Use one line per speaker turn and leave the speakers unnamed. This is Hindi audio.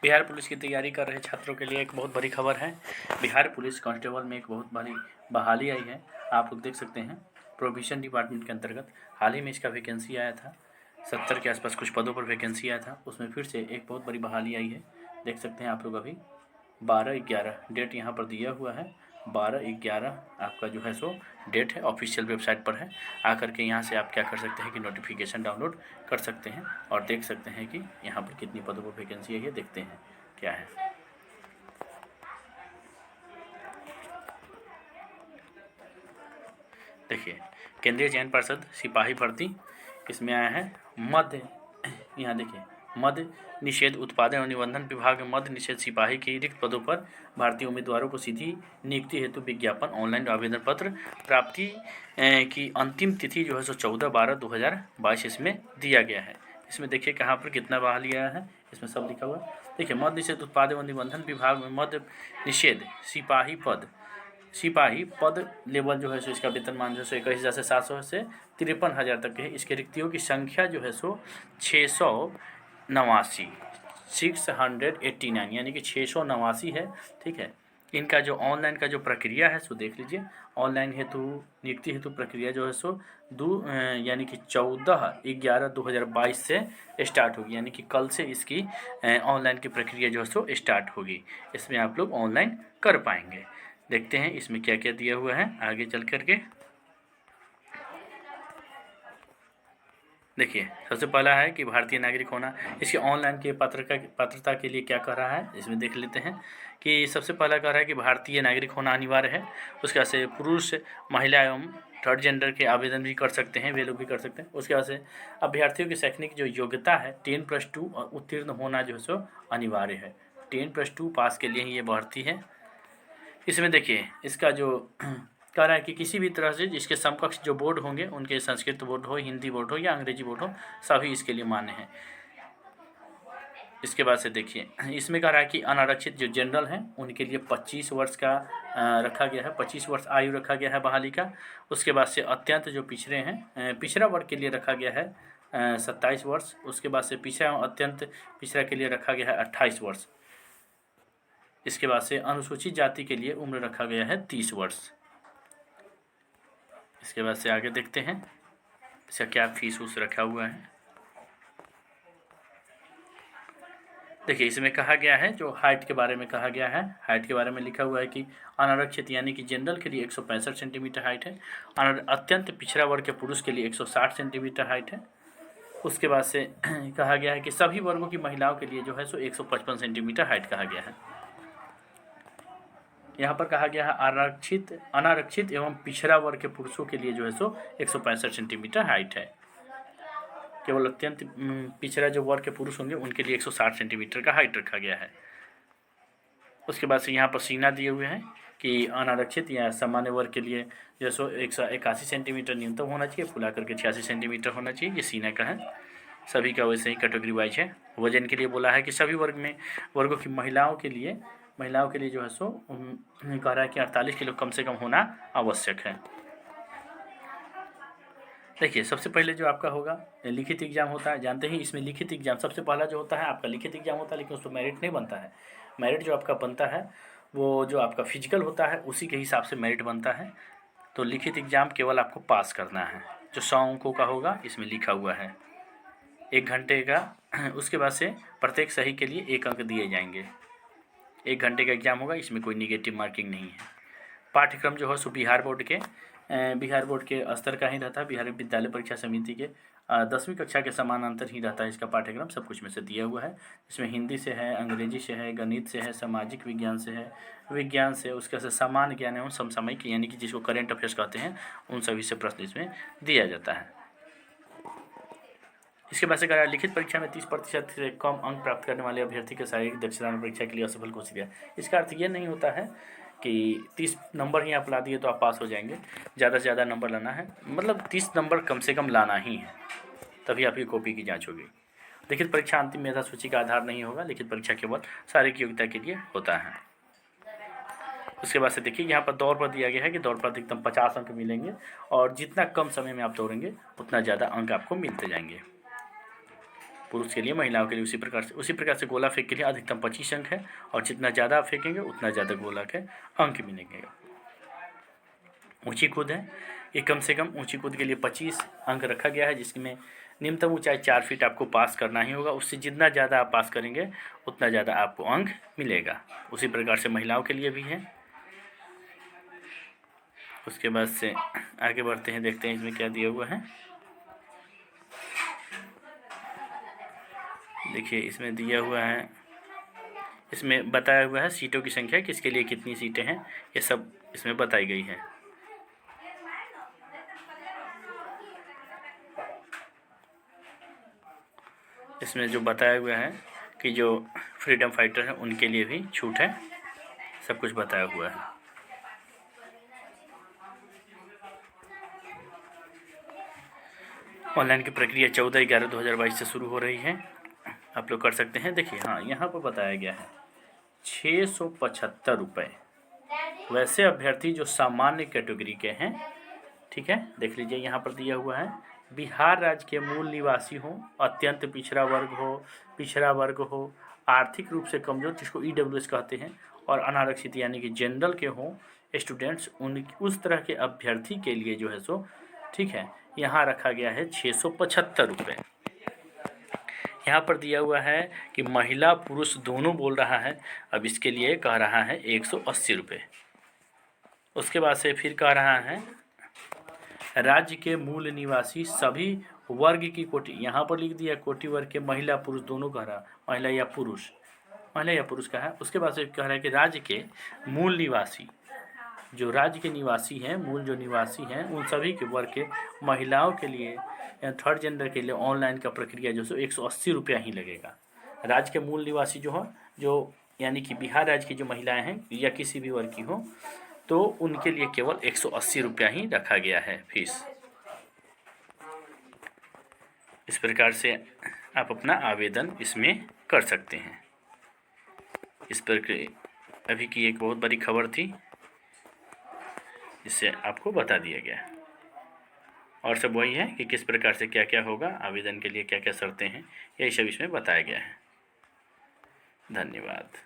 बिहार पुलिस की तैयारी कर रहे छात्रों के लिए एक बहुत बड़ी खबर है। बिहार पुलिस कांस्टेबल में एक बहुत बड़ी बहाली आई है। आप लोग देख सकते हैं, प्रोविजन डिपार्टमेंट के अंतर्गत हाल ही में इसका वैकेंसी आया था। 70 के आसपास कुछ पदों पर वैकेंसी आया था, उसमें फिर से एक बहुत बड़ी बहाली आई है। देख सकते हैं आप लोग, अभी 12/11 डेट यहाँ पर दिया हुआ है। 12/11 आपका जो है सो डेट है, ऑफिशियल वेबसाइट पर है। आकर के यहाँ से आप क्या कर सकते हैं कि नोटिफिकेशन डाउनलोड कर सकते हैं और देख सकते हैं कि यहाँ पर कितनी पदों पर वैकेंसी है। देखते हैं क्या है। देखिए, केंद्रीय चयन पर्षद सिपाही भर्ती, इसमें आया है मध्य, यहाँ देखिए, मद्य निषेध उत्पादन और निबंधन विभाग में मद्य निषेध सिपाही के रिक्त पदों पर भारतीय उम्मीदवारों को सीधी नियुक्ति हेतु विज्ञापन ऑनलाइन आवेदन पत्र प्राप्ति की अंतिम तिथि जो है सो 14/12/2022 इसमें दिया गया है। इसमें देखिए कहाँ पर कितना बहाली आया है, इसमें सब लिखा हुआ है। देखिए, मद्य निषेध उत्पादन और निबंधन विभाग में मद्य निषेध सिपाही पद लेवल जो है सो इसका वेतनमान जो है सो 21,000 से 700 से 53,000 तक है। इसके रिक्तियों की संख्या जो है सो 689 689 यानी कि 689 है। ठीक है, इनका जो ऑनलाइन का जो प्रक्रिया है सो देख लीजिए। ऑनलाइन हेतु नियुक्ति हेतु प्रक्रिया जो है सो यानी कि 14/11/2022 से स्टार्ट होगी, यानी कि कल से इसकी ऑनलाइन की प्रक्रिया जो है सो स्टार्ट होगी। इसमें आप लोग ऑनलाइन कर पाएंगे। देखते हैं इसमें क्या क्या दिया हुआ है आगे चल करके। देखिए, सबसे पहला है कि भारतीय नागरिक होना। इसके ऑनलाइन के पात्रता के लिए क्या कह रहा है, इसमें देख लेते हैं कि सबसे पहला कह रहा है कि भारतीय नागरिक होना अनिवार्य है। उसके बाद से पुरुष, महिला एवं थर्ड जेंडर के आवेदन भी कर सकते हैं, वे लोग भी कर सकते हैं। उसके बाद से अभ्यर्थियों की शैक्षणिक जो योग्यता है 10+2 और उत्तीर्ण होना जो है सो अनिवार्य है। 10+2 पास के लिए ही ये भर्ती है। इसमें देखिए, इसका जो कह रहा है कि किसी भी तरह से जिसके समकक्ष जो बोर्ड होंगे, उनके संस्कृत बोर्ड हो, हिंदी बोर्ड हो या अंग्रेजी बोर्ड हो, सभी इसके लिए मान्य हैं। इसके बाद से देखिए, इसमें कह रहा है कि अनारक्षित जो जनरल हैं उनके लिए 25 वर्ष का रखा गया है, 25 वर्ष आयु रखा गया है बहाली का। उसके बाद से अत्यंत जो पिछड़े हैं, पिछड़ा वर्ग के लिए रखा गया है 27 वर्ष। उसके बाद से पिछड़ा अत्यंत पिछड़ा के लिए रखा गया है 28 वर्ष। इसके बाद से अनुसूचित जाति के लिए उम्र रखा गया है 30 वर्ष। इसके बाद से आगे देखते हैं इसका क्या फीस उस रखा हुआ है। देखिए, इसमें कहा गया है, जो हाइट के बारे में कहा गया है, हाइट के बारे में लिखा हुआ है कि अनारक्षित यानी कि जनरल के लिए 165 सेंटीमीटर हाइट है। अत्यंत पिछड़ा वर्ग के पुरुष के लिए 160 सेंटीमीटर हाइट है। उसके बाद से कहा गया है कि सभी वर्गों की महिलाओं के लिए जो है सो 155 सेंटीमीटर हाइट कहा गया है। यहाँ पर कहा गया है अनारक्षित एवं पिछड़ा वर्ग के पुरुषों के लिए जो है सो 165 सेंटीमीटर हाइट है। केवल अत्यंत पिछड़ा जो वर्ग के पुरुष होंगे उनके लिए 160 सेंटीमीटर का हाइट रखा गया है। उसके बाद से यहाँ पर सीना दिए हुए हैं कि अनारक्षित या सामान्य वर्ग के लिए जो सो 181 सेंटीमीटर न्यूनतम होना चाहिए, फुला करके 86 सेंटीमीटर होना चाहिए। ये सीना का है, सभी का वैसे ही कैटेगरी वाइज है। वजन के लिए बोला है कि सभी वर्गों की महिलाओं के लिए जो है सो कह रहा है कि 48 किलो कम से कम होना आवश्यक है। देखिए, सबसे पहले जो आपका होगा लिखित एग्जाम होता है, जानते ही इसमें लिखित एग्जाम सबसे पहला जो होता है आपका लिखित एग्जाम होता है, लेकिन उसमें मेरिट नहीं बनता है। मेरिट जो आपका बनता है वो जो आपका फिजिकल होता है उसी के हिसाब से मेरिट बनता है। तो लिखित एग्जाम केवल आपको पास करना है, जो 100 अंकों का होगा इसमें लिखा हुआ है, 1 घंटे का। उसके बाद से प्रत्येक सही के लिए 1 अंक दिए जाएंगे। 1 घंटे का एग्जाम होगा, इसमें कोई निगेटिव मार्किंग नहीं है। पाठ्यक्रम जो है सो बिहार बोर्ड के स्तर का ही रहता है। बिहार विद्यालय परीक्षा समिति के 10वीं कक्षा के समानांतर ही रहता है इसका पाठ्यक्रम। सब कुछ में से दिया हुआ है, इसमें हिंदी से है, अंग्रेजी से है, गणित से है, सामाजिक विज्ञान से है, विज्ञान से, उसके से सामान्य ज्ञान एवं समसामयिक यानी कि जिसको करेंट अफेयर्स कहते हैं, उन सभी से प्रश्न इसमें दिया जाता है। इसके बाद से कहा लिखित परीक्षा में 30% से कम अंक प्राप्त करने वाले अभ्यर्थी के शारीरिक दक्षता परीक्षा के लिए असफल घोषित किया। इसका अर्थ ये नहीं होता है कि 30 नंबर ही आप ला दिए तो आप पास हो जाएंगे। ज़्यादा से ज़्यादा नंबर लाना है, मतलब 30 नंबर कम से कम लाना ही है, तभी आपकी कॉपी की जांच होगी। लिखित परीक्षा अंतिम मेधा सूची का आधार नहीं होगा, लिखित परीक्षा केवल शारीरिक योग्यता के लिए होता है। उसके बाद से देखिए, यहाँ पर दौड़ पर दिया गया है कि दौड़ पर अधिकतम 50 अंक मिलेंगे और जितना कम समय में आप दौड़ेंगे उतना ज़्यादा अंक आपको मिलते जाएंगे। पुरुष के लिए, महिलाओं के लिए उसी प्रकार से गोला फेंक के लिए अधिकतम 25 अंक है, और जितना ज़्यादा आप फेंकेंगे उतना ज़्यादा गोला के अंक मिलेंगे। ऊंची कूद है, ये कम से कम ऊंची कूद के लिए 25 अंक रखा गया है, जिसमें न्यूनतम ऊंचाई 4 फीट आपको पास करना ही होगा। उससे जितना ज़्यादा आप पास करेंगे उतना ज़्यादा आपको अंक मिलेगा। उसी प्रकार से महिलाओं के लिए भी है। उसके बाद से आगे बढ़ते हैं, देखते हैं इसमें क्या दिया हुआ है। देखिए इसमें दिया हुआ है, इसमें बताया हुआ है सीटों की संख्या, किसके लिए कितनी सीटें हैं, ये सब इसमें बताई गई है। इसमें जो बताया हुआ है कि जो फ्रीडम फाइटर हैं उनके लिए भी छूट है, सब कुछ बताया हुआ है। ऑनलाइन की प्रक्रिया 14/11/2022 से शुरू हो रही है, आप लोग कर सकते हैं। देखिए हाँ, यहाँ पर बताया गया है 675 रुपये। वैसे अभ्यर्थी जो सामान्य कैटेगरी के हैं, ठीक है, देख लीजिए यहाँ पर दिया हुआ है, बिहार राज्य के मूल निवासी हो, अत्यंत पिछड़ा वर्ग हो, आर्थिक रूप से कमज़ोर, जिसको EWS कहते हैं, और अनारक्षित यानी कि जनरल के हों स्टूडेंट्स, उस तरह के अभ्यर्थी के लिए जो है सो, ठीक है, यहाँ रखा गया है 675 रुपये। यहाँ पर दिया हुआ है कि महिला पुरुष दोनों बोल रहा है, अब इसके लिए कह रहा है 180 रुपये। उसके बाद से फिर कह रहा है राज्य के मूल निवासी सभी वर्ग की कोटि, यहाँ पर लिख दिया कोटि वर्ग के, महिला पुरुष दोनों कह रहा, महिला या पुरुष का है। उसके बाद से कह रहा है कि राज्य के मूल निवासी, जो राज्य के निवासी हैं, मूल जो निवासी हैं, उन सभी के वर्ग के महिलाओं के लिए या थर्ड जेंडर के लिए ऑनलाइन का प्रक्रिया जो सो 180 रुपया ही लगेगा। राज्य के मूल निवासी जो हो, जो यानी कि बिहार राज्य की जो महिलाएं हैं या किसी भी वर्ग की हो, तो उनके लिए केवल 180 रुपया ही रखा गया है फीस। इस प्रकार से आप अपना आवेदन इसमें कर सकते हैं। इस पर अभी की एक बहुत बड़ी खबर थी, इससे आपको बता दिया गया। और सब वही है कि किस प्रकार से क्या क्या होगा, आवेदन के लिए क्या क्या शर्तें हैं, यही सब इसमें बताया गया है। धन्यवाद।